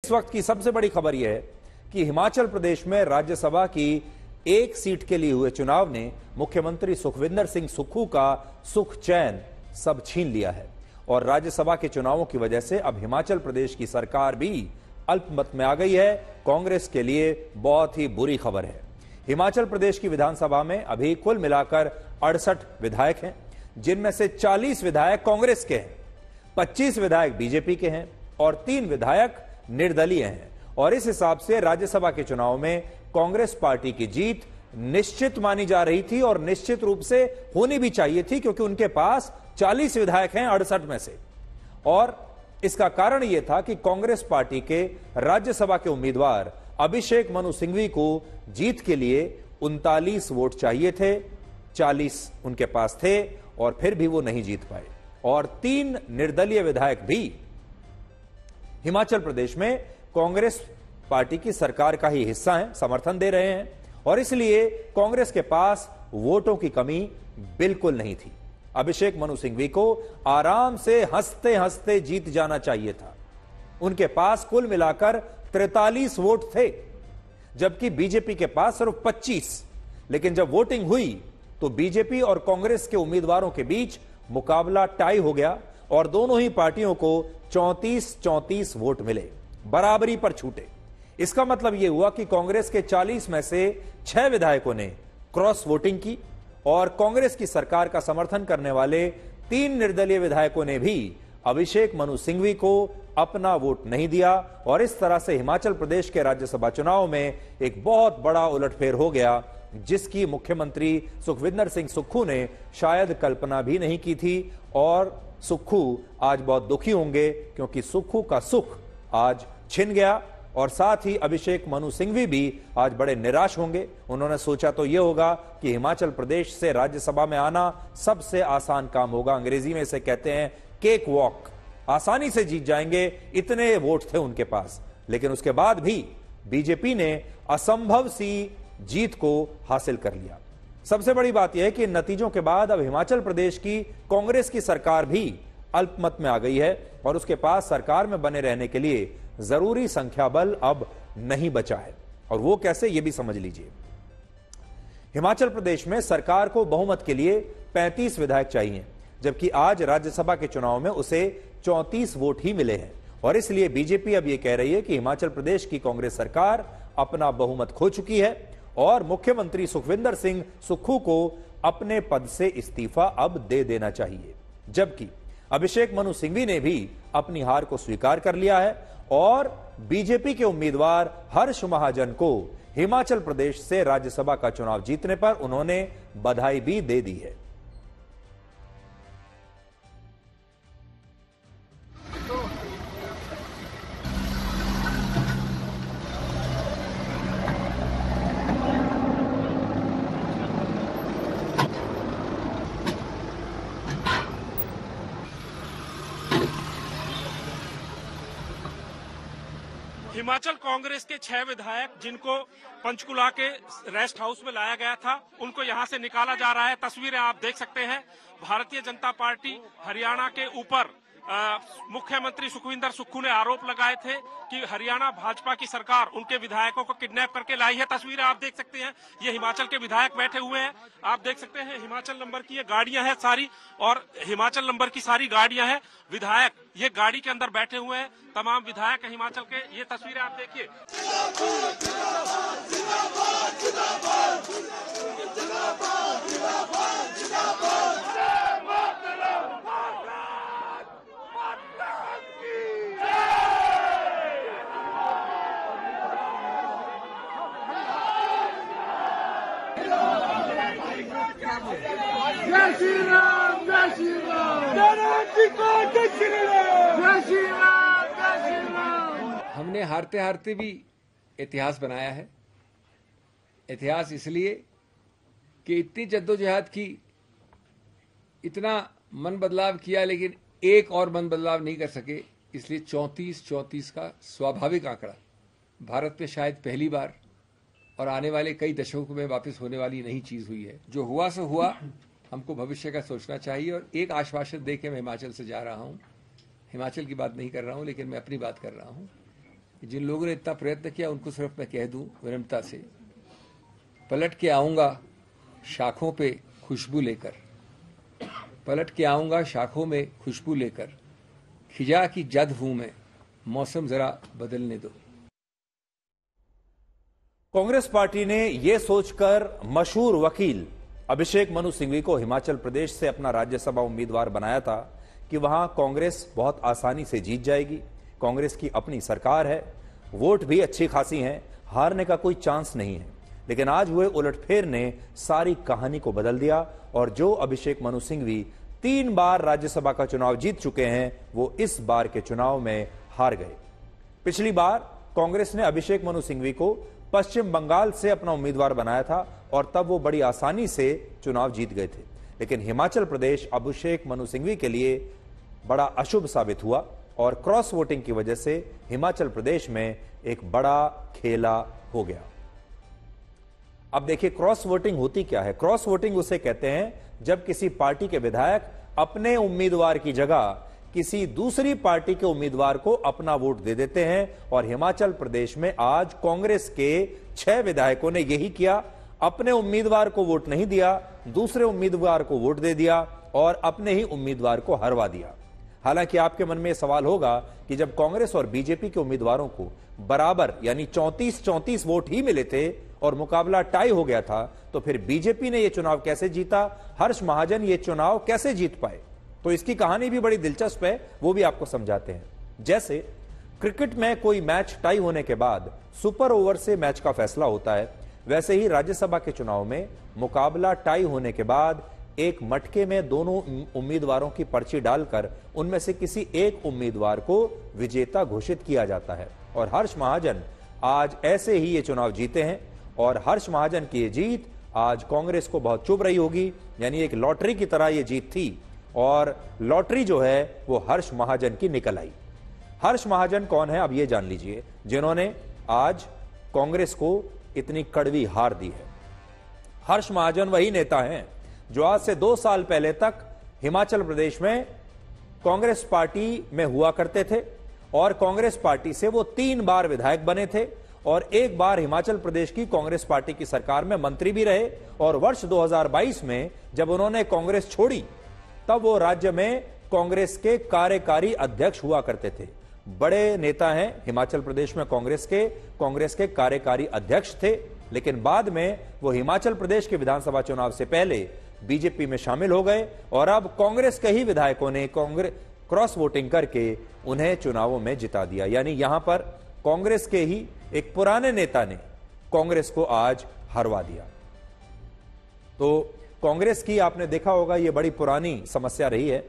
इस वक्त की सबसे बड़ी खबर यह है कि हिमाचल प्रदेश में राज्यसभा की एक सीट के लिए हुए चुनाव ने मुख्यमंत्री सुखविंदर सिंह सुक्खू का सुख चैन सब छीन लिया है और राज्यसभा के चुनावों की वजह से अब हिमाचल प्रदेश की सरकार भी अल्पमत में आ गई है। कांग्रेस के लिए बहुत ही बुरी खबर है। हिमाचल प्रदेश की विधानसभा में अभी कुल मिलाकर 68 विधायक हैं, जिनमें से 40 विधायक कांग्रेस के हैं, 25 विधायक बीजेपी के हैं और 3 विधायक निर्दलीय हैं। और इस हिसाब से राज्यसभा के चुनाव में कांग्रेस पार्टी की जीत निश्चित मानी जा रही थी और निश्चित रूप से होनी भी चाहिए थी, क्योंकि उनके पास 40 विधायक हैं 68 में से। और इसका कारण यह था कि कांग्रेस पार्टी के राज्यसभा के उम्मीदवार अभिषेक मनु सिंघवी को जीत के लिए 39 वोट चाहिए थे, 40 उनके पास थे और फिर भी वो नहीं जीत पाए। और 3 निर्दलीय विधायक भी हिमाचल प्रदेश में कांग्रेस पार्टी की सरकार का ही हिस्सा हैं, समर्थन दे रहे हैं और इसलिए कांग्रेस के पास वोटों की कमी बिल्कुल नहीं थी। अभिषेक मनु सिंघवी को आराम से हंसते हंसते जीत जाना चाहिए था। उनके पास कुल मिलाकर 43 वोट थे, जबकि बीजेपी के पास सिर्फ 25। लेकिन जब वोटिंग हुई तो बीजेपी और कांग्रेस के उम्मीदवारों के बीच मुकाबला टाई हो गया और दोनों ही पार्टियों को 34-34 वोट मिले, बराबरी पर छूटे। इसका मतलब यह हुआ कि कांग्रेस के 40 में से 6 विधायकों ने क्रॉस वोटिंग की और कांग्रेस की सरकार का समर्थन करने वाले 3 निर्दलीय विधायकों ने भी अभिषेक मनु सिंघवी को अपना वोट नहीं दिया। और इस तरह से हिमाचल प्रदेश के राज्यसभा चुनाव में एक बहुत बड़ा उलटफेर हो गया, जिसकी मुख्यमंत्री सुखविंदर सिंह सुक्खू ने शायद कल्पना भी नहीं की थी। और सुक्खू आज बहुत दुखी होंगे, क्योंकि सुक्खू का सुख आज छिन गया। और साथ ही अभिषेक मनु सिंघवी भी आज बड़े निराश होंगे। उन्होंने सोचा तो यह होगा कि हिमाचल प्रदेश से राज्यसभा में आना सबसे आसान काम होगा, अंग्रेजी में इसे कहते हैं केक वॉक, आसानी से जीत जाएंगे, इतने वोट थे उनके पास। लेकिन उसके बाद भी बीजेपी ने असंभव सी जीत को हासिल कर लिया। सबसे बड़ी बात यह है कि इन नतीजों के बाद अब हिमाचल प्रदेश की कांग्रेस की सरकार भी अल्पमत में आ गई है और उसके पास सरकार में बने रहने के लिए जरूरी संख्या बल अब नहीं बचा है। और वो कैसे, ये भी समझ लीजिए। हिमाचल प्रदेश में सरकार को बहुमत के लिए 35 विधायक चाहिए, जबकि आज राज्यसभा के चुनाव में उसे 34 वोट ही मिले हैं। और इसलिए बीजेपी अब यह कह रही है कि हिमाचल प्रदेश की कांग्रेस सरकार अपना बहुमत खो चुकी है और मुख्यमंत्री सुखविंदर सिंह सुक्खू को अपने पद से इस्तीफा अब दे देना चाहिए। जबकि अभिषेक मनु सिंघवी ने भी अपनी हार को स्वीकार कर लिया है और बीजेपी के उम्मीदवार हर्ष महाजन को हिमाचल प्रदेश से राज्यसभा का चुनाव जीतने पर उन्होंने बधाई भी दे दी है। हिमाचल कांग्रेस के 6 विधायक जिनको पंचकुला के रेस्ट हाउस में लाया गया था, उनको यहां से निकाला जा रहा है। तस्वीरें आप देख सकते हैं। भारतीय जनता पार्टी हरियाणा के ऊपर मुख्यमंत्री सुखविंदर सुक्खू ने आरोप लगाए थे कि हरियाणा भाजपा की सरकार उनके विधायकों को किडनैप करके लाई है। तस्वीरें आप देख सकते हैं। ये हिमाचल के विधायक बैठे हुए हैं। आप देख सकते हैं हिमाचल नंबर की ये गाड़ियां हैं सारी, और हिमाचल नंबर की सारी गाड़ियां हैं। विधायक ये गाड़ी के अंदर बैठे हुए हैं, तमाम विधायक हैं हिमाचल के। ये तस्वीरें आप देखिए। जय श्री राम, जय श्री राम, जय श्री राम। हमने हारते हारते भी इतिहास बनाया है। इतिहास इसलिए कि इतनी जद्दोजहद की, इतना मन बदलाव किया, लेकिन एक और मन बदलाव नहीं कर सके। इसलिए 34-34 का स्वाभाविक आंकड़ा भारत में शायद पहली बार और आने वाले कई दशकों में वापस होने वाली नई चीज हुई है। जो हुआ सो हुआ, हमको भविष्य का सोचना चाहिए। और एक आश्वासन दे के मैं हिमाचल से जा रहा हूं। हिमाचल की बात नहीं कर रहा हूं, लेकिन मैं अपनी बात कर रहा हूं जिन लोगों ने इतना प्रयत्न किया उनको सिर्फ मैं कह दूं विनम्रता से, पलट के आऊंगा शाखों पे खुशबू लेकर, पलट के आऊंगा शाखों में खुशबू लेकर, खिजा की जद हूं मैं, मौसम जरा बदलने दो। कांग्रेस पार्टी ने यह सोचकर मशहूर वकील अभिषेक मनु सिंघवी को हिमाचल प्रदेश से अपना राज्यसभा उम्मीदवार बनाया था कि वहां कांग्रेस बहुत आसानी से जीत जाएगी, कांग्रेस की अपनी सरकार है, वोट भी अच्छी खासी हैं, हारने का कोई चांस नहीं है। लेकिन आज हुए उलटफेर ने सारी कहानी को बदल दिया और जो अभिषेक मनु सिंघवी 3 बार राज्यसभा का चुनाव जीत चुके हैं वो इस बार के चुनाव में हार गए। पिछली बार कांग्रेस ने अभिषेक मनु सिंघवी को पश्चिम बंगाल से अपना उम्मीदवार बनाया था और तब वो बड़ी आसानी से चुनाव जीत गए थे। लेकिन हिमाचल प्रदेश अभिषेक मनु सिंघवी के लिए बड़ा अशुभ साबित हुआ और क्रॉस वोटिंग की वजह से हिमाचल प्रदेश में एक बड़ा खेला हो गया। अब देखिए क्रॉस वोटिंग होती क्या है। क्रॉस वोटिंग उसे कहते हैं जब किसी पार्टी के विधायक अपने उम्मीदवार की जगह किसी दूसरी पार्टी के उम्मीदवार को अपना वोट दे देते हैं। और हिमाचल प्रदेश में आज कांग्रेस के 6 विधायकों ने यही किया, अपने उम्मीदवार को वोट नहीं दिया, दूसरे उम्मीदवार को वोट दे दिया और अपने ही उम्मीदवार को हरवा दिया। हालांकि आपके मन में यह सवाल होगा कि जब कांग्रेस और बीजेपी के उम्मीदवारों को बराबर यानी 34-34 वोट ही मिले थे और मुकाबला टाई हो गया था तो फिर बीजेपी ने यह चुनाव कैसे जीता, हर्ष महाजन ये चुनाव कैसे जीत पाए। तो इसकी कहानी भी बड़ी दिलचस्प है, वो भी आपको समझाते हैं। जैसे क्रिकेट में कोई मैच टाई होने के बाद सुपर ओवर से मैच का फैसला होता है, वैसे ही राज्यसभा के चुनाव में मुकाबला टाई होने के बाद एक मटके में दोनों उम्मीदवारों की पर्ची डालकर उनमें से किसी एक उम्मीदवार को विजेता घोषित किया जाता है। और हर्ष महाजन आज ऐसे ही ये चुनाव जीते हैं और हर्ष महाजन की ये जीत आज कांग्रेस को बहुत चुभ रही होगी, यानी एक लॉटरी की तरह ये जीत थी और लॉटरी जो है वो हर्ष महाजन की निकल आई। हर्ष महाजन कौन है अब ये जान लीजिए, जिन्होंने आज कांग्रेस को इतनी कड़वी हार दी है। हर्ष महाजन वही नेता हैं जो आज से 2 साल पहले तक हिमाचल प्रदेश में कांग्रेस पार्टी में हुआ करते थे और कांग्रेस पार्टी से वो 3 बार विधायक बने थे और 1 बार हिमाचल प्रदेश की कांग्रेस पार्टी की सरकार में मंत्री भी रहे। और वर्ष 2022 में जब उन्होंने कांग्रेस छोड़ी तब वो राज्य में कांग्रेस के कार्यकारी अध्यक्ष हुआ करते थे। बड़े नेता हैं हिमाचल प्रदेश में कांग्रेस के कार्यकारी अध्यक्ष थे, लेकिन बाद में वो हिमाचल प्रदेश के विधानसभा चुनाव से पहले बीजेपी में शामिल हो गए और अब कांग्रेस के ही विधायकों ने क्रॉस वोटिंग करके उन्हें चुनावों में जिता दिया। यानी यहां पर कांग्रेस के ही एक पुराने नेता ने कांग्रेस को आज हरवा दिया। तो कांग्रेस की आपने देखा होगा ये बड़ी पुरानी समस्या रही है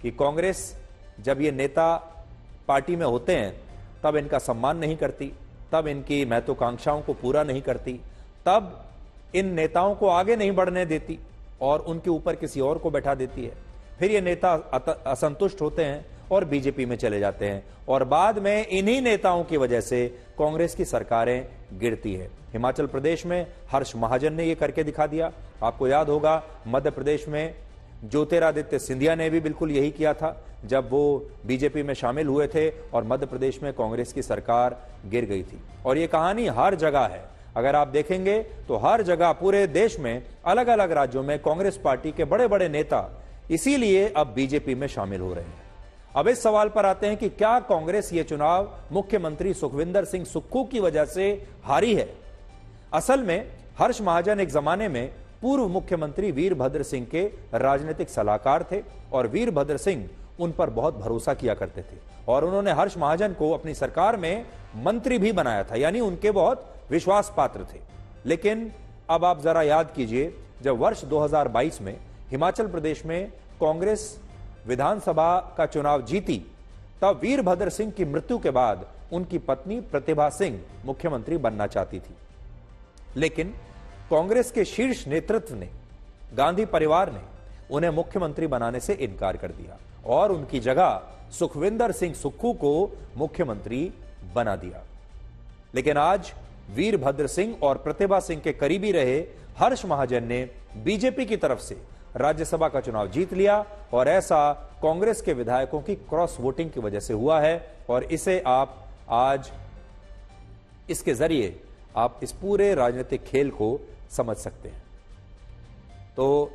कि कांग्रेस जब ये नेता पार्टी में होते हैं तब इनका सम्मान नहीं करती, तब इनकी महत्वाकांक्षाओं को पूरा नहीं करती, तब इन नेताओं को आगे नहीं बढ़ने देती और उनके ऊपर किसी और को बैठा देती है। फिर ये नेता असंतुष्ट होते हैं और बीजेपी में चले जाते हैं और बाद में इन्हीं नेताओं की वजह से कांग्रेस की सरकारें गिरती है। हिमाचल प्रदेश में हर्ष महाजन ने यह करके दिखा दिया। आपको याद होगा मध्य प्रदेश में ज्योतिरादित्य सिंधिया ने भी बिल्कुल यही किया था जब वो बीजेपी में शामिल हुए थे और मध्य प्रदेश में कांग्रेस की सरकार गिर गई थी। और ये कहानी हर जगह है, अगर आप देखेंगे तो हर जगह पूरे देश में अलग अलग राज्यों में कांग्रेस पार्टी के बड़े बड़े नेता इसीलिए अब बीजेपी में शामिल हो रहे हैं। अब इस सवाल पर आते हैं कि क्या कांग्रेस ये चुनाव मुख्यमंत्री सुखविंदर सिंह सुक्खू की वजह से हारी है। असल में हर्ष महाजन एक जमाने में पूर्व मुख्यमंत्री वीरभद्र सिंह के राजनीतिक सलाहकार थे और वीरभद्र सिंह उन पर बहुत भरोसा किया करते थे और उन्होंने हर्ष महाजन को अपनी सरकार में मंत्री भी बनाया था, यानी उनके बहुत विश्वास पात्र थे। लेकिन अब आप जरा याद कीजिए, जब वर्ष 2022 में हिमाचल प्रदेश में कांग्रेस विधानसभा का चुनाव जीती तब वीरभद्र सिंह की मृत्यु के बाद उनकी पत्नी प्रतिभा सिंह मुख्यमंत्री बनना चाहती थी, लेकिन कांग्रेस के शीर्ष नेतृत्व ने, गांधी परिवार ने उन्हें मुख्यमंत्री बनाने से इनकार कर दिया और उनकी जगह सुखविंदर सिंह सुक्खू को मुख्यमंत्री बना दिया। लेकिन आज वीरभद्र सिंह और प्रतिभा सिंह के करीबी रहे हर्ष महाजन ने बीजेपी की तरफ से राज्यसभा का चुनाव जीत लिया और ऐसा कांग्रेस के विधायकों की क्रॉस वोटिंग की वजह से हुआ है और इसे आप आज इसके जरिए आप इस पूरे राजनीतिक खेल को समझ सकते हैं। तो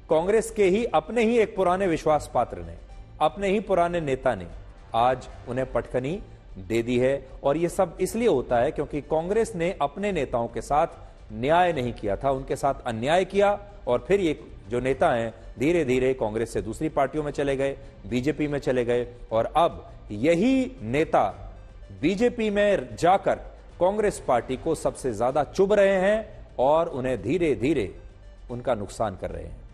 कांग्रेस के ही अपने ही एक पुराने विश्वास पात्र ने, अपने ही पुराने नेता ने आज उन्हें पटखनी दे दी है। और यह सब इसलिए होता है क्योंकि कांग्रेस ने अपने नेताओं के साथ न्याय नहीं किया था, उनके साथ अन्याय किया। और फिर ये जो नेता हैं धीरे धीरे कांग्रेस से दूसरी पार्टियों में चले गए, बीजेपी में चले गए, और अब यही नेता बीजेपी में जाकर कांग्रेस पार्टी को सबसे ज्यादा चुभ रहे हैं और उन्हें धीरे धीरे उनका नुकसान कर रहे हैं।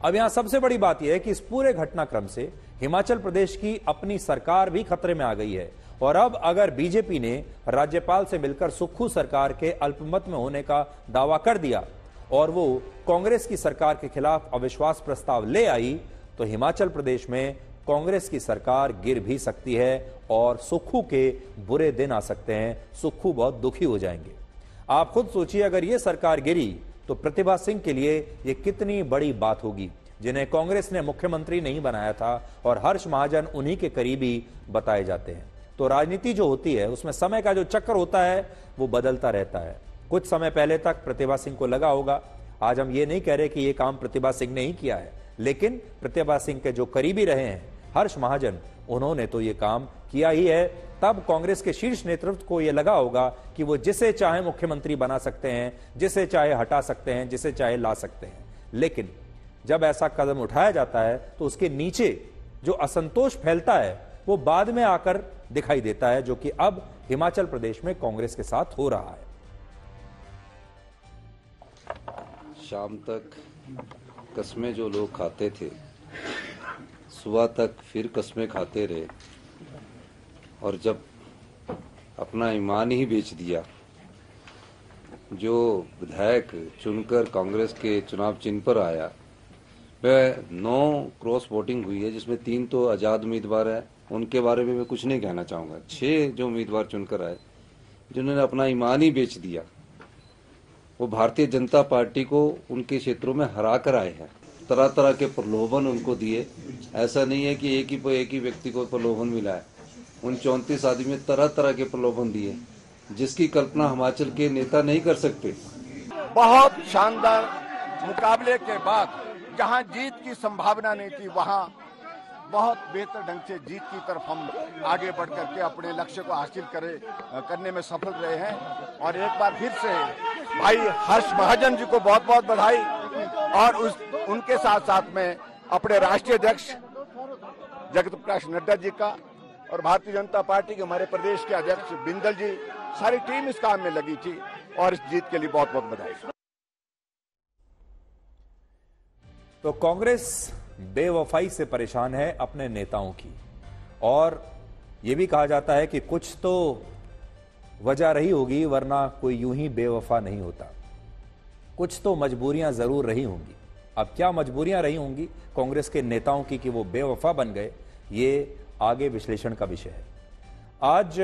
अब यहां सबसे बड़ी बात यह है कि इस पूरे घटनाक्रम से हिमाचल प्रदेश की अपनी सरकार भी खतरे में आ गई है। और अब अगर बीजेपी ने राज्यपाल से मिलकर सुक्खू सरकार के अल्पमत में होने का दावा कर दिया और वो कांग्रेस की सरकार के खिलाफ अविश्वास प्रस्ताव ले आई, तो हिमाचल प्रदेश में कांग्रेस की सरकार गिर भी सकती है और सुक्खू के बुरे दिन आ सकते हैं। सुक्खू बहुत दुखी हो जाएंगे। आप खुद सोचिए, अगर यह सरकार गिरी तो प्रतिभा सिंह के लिए यह कितनी बड़ी बात होगी, जिन्हें कांग्रेस ने मुख्यमंत्री नहीं बनाया था और हर्ष महाजन उन्हीं के करीबी बताए जाते हैं। तो राजनीति जो होती है उसमें समय का जो चक्कर होता है वो बदलता रहता है। कुछ समय पहले तक प्रतिभा सिंह को लगा होगा, आज हम ये नहीं कह रहे कि ये काम प्रतिभा सिंह ने ही किया है, लेकिन प्रतिभा सिंह के जो करीबी रहे हैं हर्ष महाजन, उन्होंने तो ये काम किया ही है। तब कांग्रेस के शीर्ष नेतृत्व को यह लगा होगा कि वो जिसे चाहे मुख्यमंत्री बना सकते हैं, जिसे चाहे हटा सकते हैं, जिसे चाहे ला सकते हैं। लेकिन जब ऐसा कदम उठाया जाता है तो उसके नीचे जो असंतोष फैलता है वो बाद में आकर दिखाई देता है, जो कि अब हिमाचल प्रदेश में कांग्रेस के साथ हो रहा है। शाम तक कस्में जो लोग खाते थे, सुबह तक फिर कस्में खाते रहे, और जब अपना ईमान ही बेच दिया, जो विधायक चुनकर कांग्रेस के चुनाव चिन्ह पर आया, वह 9 क्रॉस वोटिंग हुई है, जिसमें 3 तो आजाद उम्मीदवार है, उनके बारे में मैं कुछ नहीं कहना चाहूँगा। 6 जो उम्मीदवार चुनकर आए, जिन्होंने अपना ईमान ही बेच दिया, वो भारतीय जनता पार्टी को उनके क्षेत्रों में हरा कर आए हैं। तरह तरह के प्रलोभन उनको दिए। ऐसा नहीं है कि एक ही व्यक्ति को प्रलोभन मिला है, उन 34 आदमी में तरह तरह के प्रलोभन दिए, जिसकी कल्पना हिमाचल के नेता नहीं कर सकते। बहुत शानदार मुकाबले के बाद जहां जीत की संभावना नहीं थी, वहां बहुत बेहतर ढंग से जीत की तरफ हम आगे बढ़ करके अपने लक्ष्य को हासिल करने में सफल रहे हैं। और एक बार फिर से भाई हर्ष महाजन जी को बहुत बहुत बधाई, और उनके साथ साथ में अपने राष्ट्रीय अध्यक्ष जगत प्रकाश नड्डा जी का, और भारतीय जनता पार्टी के हमारे प्रदेश के अध्यक्ष बिंदल जी, सारी टीम इस काम में लगी थी, और इस जीत के लिए बहुत बहुत बधाई। तो कांग्रेस बेवफाई से परेशान है अपने नेताओं की, और यह भी कहा जाता है कि कुछ तो वजह रही होगी, वरना कोई यूं ही बेवफा नहीं होता। कुछ तो मजबूरियां जरूर रही होंगी। अब क्या मजबूरियां रही होंगी कांग्रेस के नेताओं की कि वो बेवफा बन गए, ये आगे विश्लेषण का विषय है। आज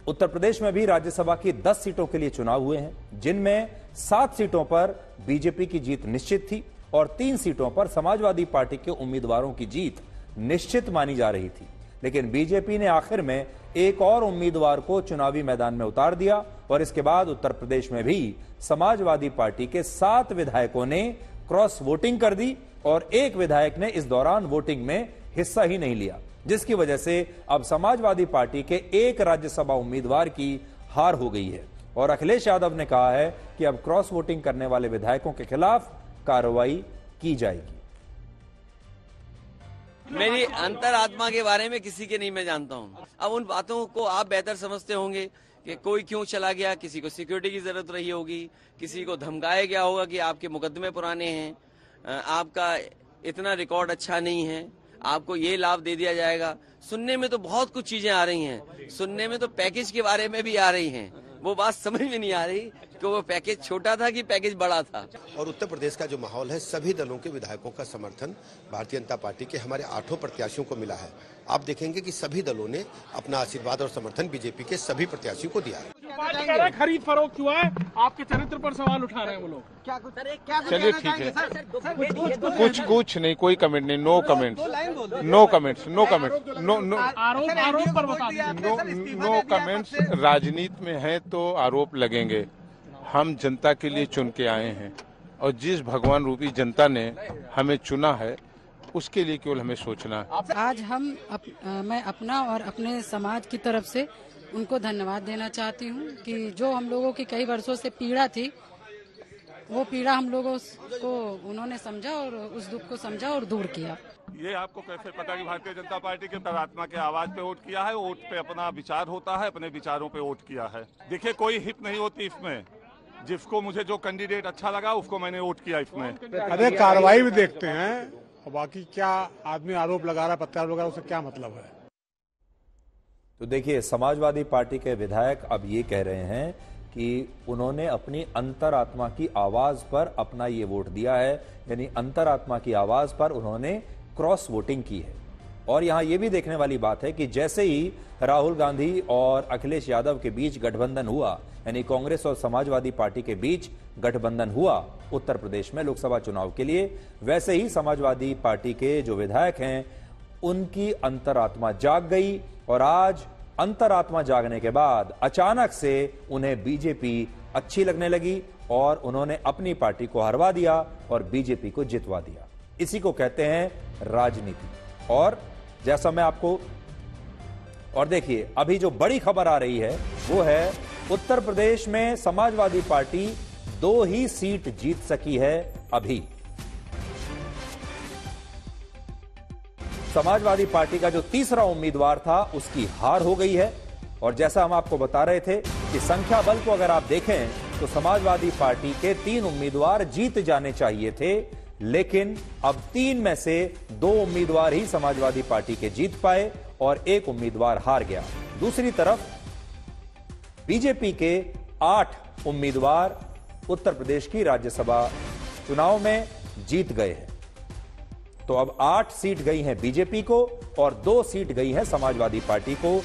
उत्तर प्रदेश में भी राज्यसभा की 10 सीटों के लिए चुनाव हुए हैं, जिनमें 7 सीटों पर बीजेपी की जीत निश्चित थी और 3 सीटों पर समाजवादी पार्टी के उम्मीदवारों की जीत निश्चित मानी जा रही थी। लेकिन बीजेपी ने आखिर में एक और उम्मीदवार को चुनावी मैदान में उतार दिया, और इसके बाद उत्तर प्रदेश में भी समाजवादी पार्टी के 7 विधायकों ने क्रॉस वोटिंग कर दी, और एक विधायक ने इस दौरान वोटिंग में हिस्सा ही नहीं लिया, जिसकी वजह से अब समाजवादी पार्टी के एक राज्यसभा उम्मीदवार की हार हो गई है। और अखिलेश यादव ने कहा है कि अब क्रॉस वोटिंग करने वाले विधायकों के खिलाफ कार्रवाई की जाएगी। मेरी अंतरात्मा के बारे में किसी के नहीं मैं जानता हूं। अब उन बातों को आप बेहतर समझते होंगे कि कोई क्यों चला गया, किसी को सिक्योरिटी की जरूरत रही होगी, किसी को धमकाया गया होगा कि आपके मुकदमे पुराने हैं, आपका इतना रिकॉर्ड अच्छा नहीं है, आपको ये लाभ दे दिया जाएगा। सुनने में तो बहुत कुछ चीजें आ रही हैं, सुनने में तो पैकेज के बारे में भी आ रही हैं। वो बात समझ में नहीं आ रही कि वो पैकेज छोटा था कि पैकेज बड़ा था। और उत्तर प्रदेश का जो माहौल है, सभी दलों के विधायकों का समर्थन भारतीय जनता पार्टी के हमारे 8 प्रत्याशियों को मिला है। आप देखेंगे कि सभी दलों ने अपना आशीर्वाद और समर्थन बीजेपी के सभी प्रत्याशियों को दिया है। पार्टी कह रहा है खरीद फरोख्त हुआ है, आपके चरित्र पर सवाल उठा रहे हैं वो लोग। चलिए ठीक है, कुछ नहीं, कोई कमेंट नहीं, no comments, no comments, no comments, आरोप पर बता दीजिए। No comments. राजनीति में है तो आरोप लगेंगे। हम जनता के लिए चुन के आए हैं और जिस भगवान रूपी जनता ने हमें चुना है उसके लिए केवल हमें सोचना है। आज मैं अपना और अपने समाज की तरफ से उनको धन्यवाद देना चाहती हूँ कि जो हम लोगों की कई वर्षों से पीड़ा थी, वो पीड़ा हम लोगों को उन्होंने समझा और उस दुख को समझा और दूर किया। ये आपको कैसे पता कि भारतीय जनता पार्टी के अंतरात्मा के आवाज पे वोट किया है? वोट पे अपना विचार होता है, अपने विचारों पे वोट किया है। देखिए, कोई हित नहीं होती इसमें। जिसको मुझे जो कैंडिडेट अच्छा लगा उसको मैंने वोट किया इसमें। अरे कार्रवाई भी देखते हैं और बाकी क्या आदमी आरोप लगा रहा है, प्रत्यारोप लगा रहा है, उससे क्या मतलब है? तो देखिए, समाजवादी पार्टी के विधायक अब ये कह रहे हैं कि उन्होंने अपनी अंतरात्मा की आवाज पर अपना ये वोट दिया है, यानी अंतरात्मा की आवाज पर उन्होंने क्रॉस वोटिंग की है। और यहां यह भी देखने वाली बात है कि जैसे ही राहुल गांधी और अखिलेश यादव के बीच गठबंधन हुआ, यानी कांग्रेस और समाजवादी पार्टी के बीच गठबंधन हुआ उत्तर प्रदेश में लोकसभा चुनाव के लिए, वैसे ही समाजवादी पार्टी के जो विधायक हैं उनकी अंतरात्मा जाग गई और आज अंतरात्मा जागने के बाद अचानक से उन्हें बीजेपी अच्छी लगने लगी और उन्होंने अपनी पार्टी को हरवा दिया और बीजेपी को जितवा दिया। इसी को कहते हैं राजनीति। और जैसा मैं आपको, और देखिए अभी जो बड़ी खबर आ रही है वो है उत्तर प्रदेश में समाजवादी पार्टी 2 ही सीट जीत सकी है। अभी समाजवादी पार्टी का जो तीसरा उम्मीदवार था उसकी हार हो गई है। और जैसा हम आपको बता रहे थे कि संख्या बल को अगर आप देखें तो समाजवादी पार्टी के 3 उम्मीदवार जीत जाने चाहिए थे, लेकिन अब 3 में से 2 उम्मीदवार ही समाजवादी पार्टी के जीत पाए और 1 उम्मीदवार हार गया। दूसरी तरफ बीजेपी के 8 उम्मीदवार उत्तर प्रदेश की राज्यसभा चुनाव में जीत गए हैं। तो अब 8 सीट गई हैं बीजेपी को और 2 सीट गई है समाजवादी पार्टी को।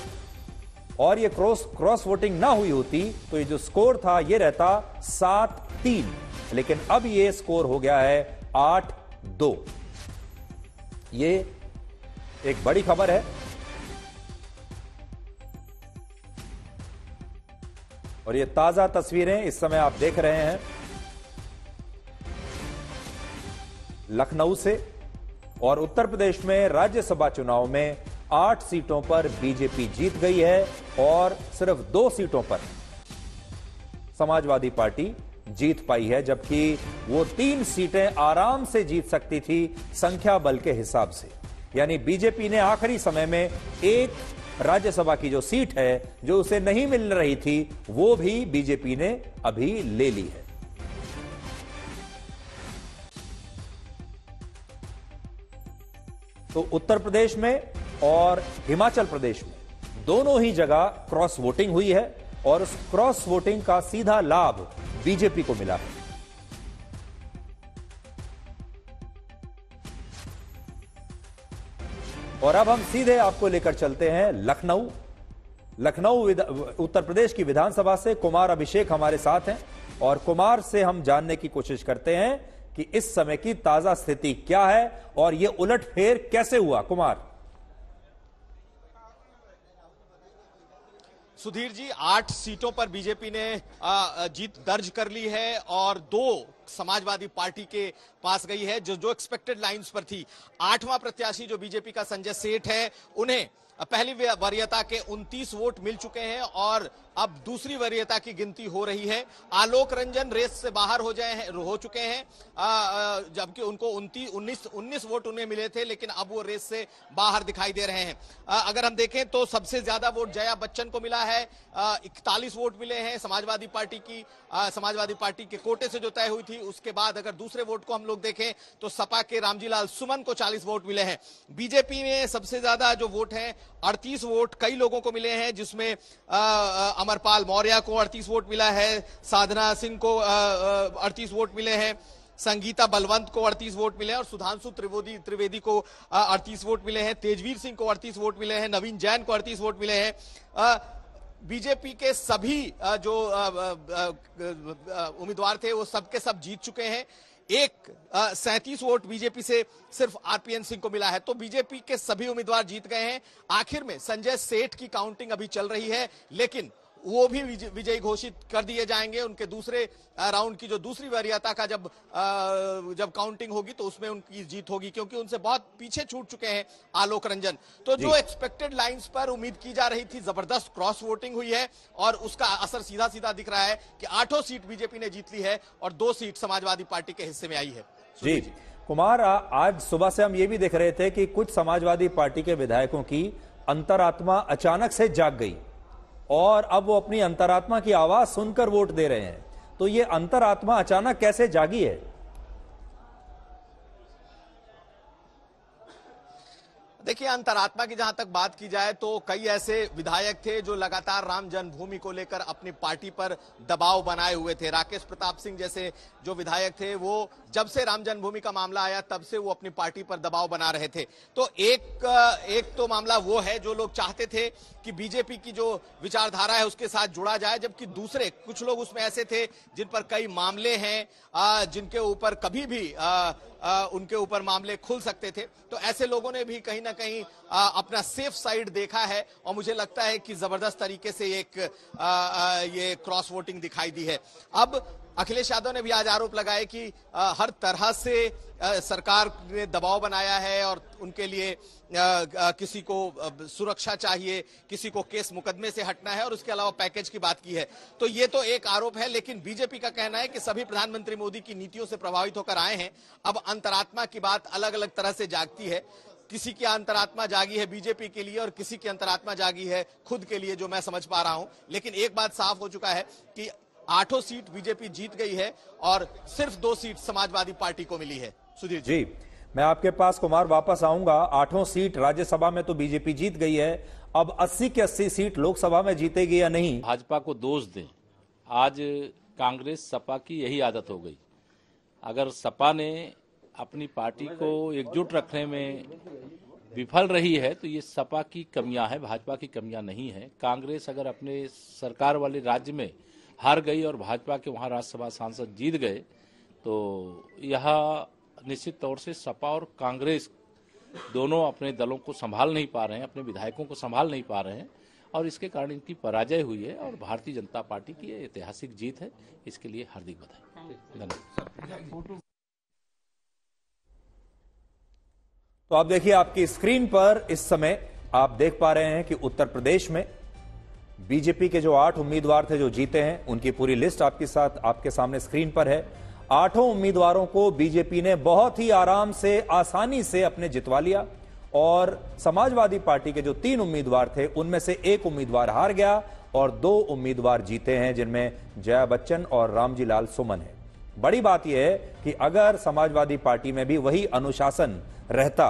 और ये क्रॉस वोटिंग ना हुई होती तो ये जो स्कोर था ये रहता 7-3, लेकिन अब ये स्कोर हो गया है 8-2। ये एक बड़ी खबर है। और ये ताजा तस्वीरें इस समय आप देख रहे हैं लखनऊ से। और उत्तर प्रदेश में राज्यसभा चुनाव में 8 सीटों पर बीजेपी जीत गई है और सिर्फ 2 सीटों पर समाजवादी पार्टी जीत पाई है, जबकि वो 3 सीटें आराम से जीत सकती थी संख्या बल के हिसाब से। यानी बीजेपी ने आखिरी समय में एक राज्यसभा की जो सीट है जो उसे नहीं मिल रही थी वो भी बीजेपी ने अभी ले ली है। तो उत्तर प्रदेश में और हिमाचल प्रदेश में दोनों ही जगह क्रॉस वोटिंग हुई है और उस क्रॉस वोटिंग का सीधा लाभ बीजेपी को मिला है। और अब हम सीधे आपको लेकर चलते हैं लखनऊ। उत्तर प्रदेश की विधानसभा से कुमार अभिषेक हमारे साथ हैं और कुमार से हम जानने की कोशिश करते हैं कि इस समय की ताजा स्थिति क्या है और यह उलटफेर कैसे हुआ। कुमार। सुधीर जी, 8 सीटों पर बीजेपी ने जीत दर्ज कर ली है और 2 समाजवादी पार्टी के पास गई है जो एक्सपेक्टेड लाइंस पर थी। 8वां प्रत्याशी जो बीजेपी का संजय सेठ है, उन्हें पहली वरीयता के 29 वोट मिल चुके हैं और अब दूसरी वरीयता की गिनती हो रही है। आलोक रंजन रेस से बाहर हो चुके हैं, जबकि उनको 19 वोट उन्हें मिले थे, लेकिन अब वो रेस से बाहर दिखाई दे रहे हैं। अगर हम देखें तो सबसे ज्यादा वोट जया बच्चन को मिला है, 41 वोट मिले हैं समाजवादी पार्टी के कोटे से जो तय हुई थी। उसके बाद अगर दूसरे वोट को हम लोग देखें तो सपा के रामजीलाल सुमन को 40 वोट मिले हैं। बीजेपी में सबसे ज्यादा जो वोट है 38 वोट कई लोगों को मिले हैं, जिसमें अमरपाल मौर्य को 38 वोट मिला है, साधना सिंह को 38 वोट मिले हैं, संगीता बलवंत को 38 वोट मिले हैं और सुधांशु त्रिवेदी को 38 वोट मिले हैं, तेजवीर सिंह को 38 वोट मिले हैं, नवीन जैन को 38 वोट मिले हैं। बीजेपी के सभी जो उम्मीदवार थे वो सबके सब जीत चुके हैं। 37 वोट बीजेपी से सिर्फ आरपीएन सिंह को मिला है, तो बीजेपी के सभी उम्मीदवार जीत गए हैं। आखिर में संजय सेठ की काउंटिंग अभी चल रही है, लेकिन वो भी विजयी घोषित कर दिए जाएंगे। उनके दूसरे राउंड की जो दूसरी वरीयता का जब काउंटिंग होगी तो उसमें उनकी जीत होगी, क्योंकि उनसे बहुत पीछे छूट चुके हैं आलोक रंजन। तो जो एक्सपेक्टेड लाइंस पर उम्मीद की जा रही थी, जबरदस्त क्रॉस वोटिंग हुई है और उसका असर सीधा सीधा दिख रहा है कि 8 सीट बीजेपी ने जीत ली है और 2 सीट समाजवादी पार्टी के हिस्से में आई है। जी कुमार, आज सुबह से हम ये भी देख रहे थे कि कुछ समाजवादी पार्टी के विधायकों की अंतरात्मा अचानक से जाग गई और अब वो अपनी अंतरात्मा की आवाज सुनकर वोट दे रहे हैं। तो ये अंतरात्मा अचानक कैसे जागी है? देखिए, अंतरात्मा की जहां तक बात की जाए तो कई ऐसे विधायक थे जो लगातार राम जन्मभूमि को लेकर अपनी पार्टी पर दबाव बनाए हुए थे। राकेश प्रताप सिंह जैसे जो विधायक थे वो जब से राम जन्मभूमि का मामला आया तब से वो अपनी पार्टी पर दबाव बना रहे थे। तो एक तो मामला वो है, जो लोग चाहते थे कि बीजेपी की जो विचारधारा है उसके साथ जुड़ा जाए, जबकि दूसरे कुछ लोग उसमें ऐसे थे जिन पर कई मामले हैं, जिनके ऊपर कभी भी उनके ऊपर मामले खुल सकते थे। तो ऐसे लोगों ने भी कहीं ना कहीं अपना सेफ साइड देखा है और मुझे लगता है कि जबरदस्त तरीके से ये क्रॉस वोटिंग दिखाई दी है। अब अखिलेश यादव ने भी आज आरोप लगाए कि हर तरह से सरकार ने दबाव बनाया है और उनके लिए किसी को सुरक्षा चाहिए, किसी को केस मुकदमे से हटना है और उसके अलावा पैकेज की बात की है। तो ये तो एक आरोप है, लेकिन बीजेपी का कहना है कि सभी प्रधानमंत्री मोदी की नीतियों से प्रभावित होकर आए हैं। अब अंतरात्मा की बात अलग अलग तरह से जागती है। किसी की अंतरात्मा जागी है बीजेपी के लिए और किसी की अंतरात्मा जागी है खुद के लिए, जो मैं समझ पा रहा हूं। लेकिन एक बात साफ हो चुका है कि 8 सीट बीजेपी जीत गई है और सिर्फ 2 सीट समाजवादी पार्टी को मिली है। सुधीर जी, मैं आपके पास कुमार वापस आऊंगा। 8 सीट राज्यसभा में तो बीजेपी जीत गई है, अब 80 की 80 सीट लोकसभा में जीतेगी या नहीं? भाजपा को दोष दें, आज कांग्रेस सपा की यही आदत हो गई। अगर सपा ने अपनी पार्टी को एकजुट रखने में विफल रही है तो ये सपा की कमियां है, भाजपा की कमियां नहीं है। कांग्रेस अगर अपने सरकार वाले राज्य में हार गई और भाजपा के वहां राज्यसभा सांसद जीत गए तो यह निश्चित तौर से सपा और कांग्रेस दोनों अपने दलों को संभाल नहीं पा रहे हैं, अपने विधायकों को संभाल नहीं पा रहे हैं और इसके कारण इनकी पराजय हुई है और भारतीय जनता पार्टी की ये ऐतिहासिक जीत है। इसके लिए हार्दिक बधाई। धन्यवाद। तो आप देखिए, आपकी स्क्रीन पर इस समय आप देख पा रहे हैं कि उत्तर प्रदेश में बीजेपी के जो 8 उम्मीदवार थे जो जीते हैं, उनकी पूरी लिस्ट आपके सामने स्क्रीन पर है। 8 उम्मीदवारों को बीजेपी ने बहुत ही आराम से, आसानी से अपने जितवा लिया और समाजवादी पार्टी के जो 3 उम्मीदवार थे उनमें से 1 उम्मीदवार हार गया और 2 उम्मीदवार जीते हैं, जिनमें जया बच्चन और रामजी लाल सुमन है। बड़ी बात यह है कि अगर समाजवादी पार्टी में भी वही अनुशासन रहता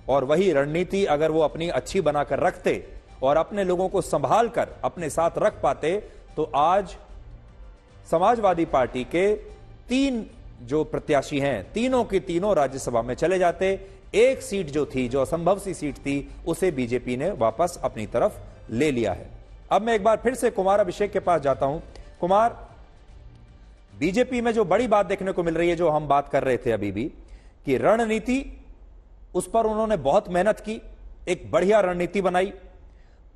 और वही रणनीति अगर वो अपनी अच्छी बनाकर रखते और अपने लोगों को संभाल कर अपने साथ रख पाते तो आज समाजवादी पार्टी के 3 जो प्रत्याशी हैं, तीनों की तीनों राज्यसभा में चले जाते। 1 सीट जो थी, जो असंभव सी सीट थी, उसे बीजेपी ने वापस अपनी तरफ ले लिया है। अब मैं एक बार फिर से कुमार अभिषेक के पास जाता हूं। कुमार, बीजेपी में जो बड़ी बात देखने को मिल रही है, जो हम बात कर रहे थे अभी भी, कि रणनीति, उस पर उन्होंने बहुत मेहनत की, एक बढ़िया रणनीति बनाई।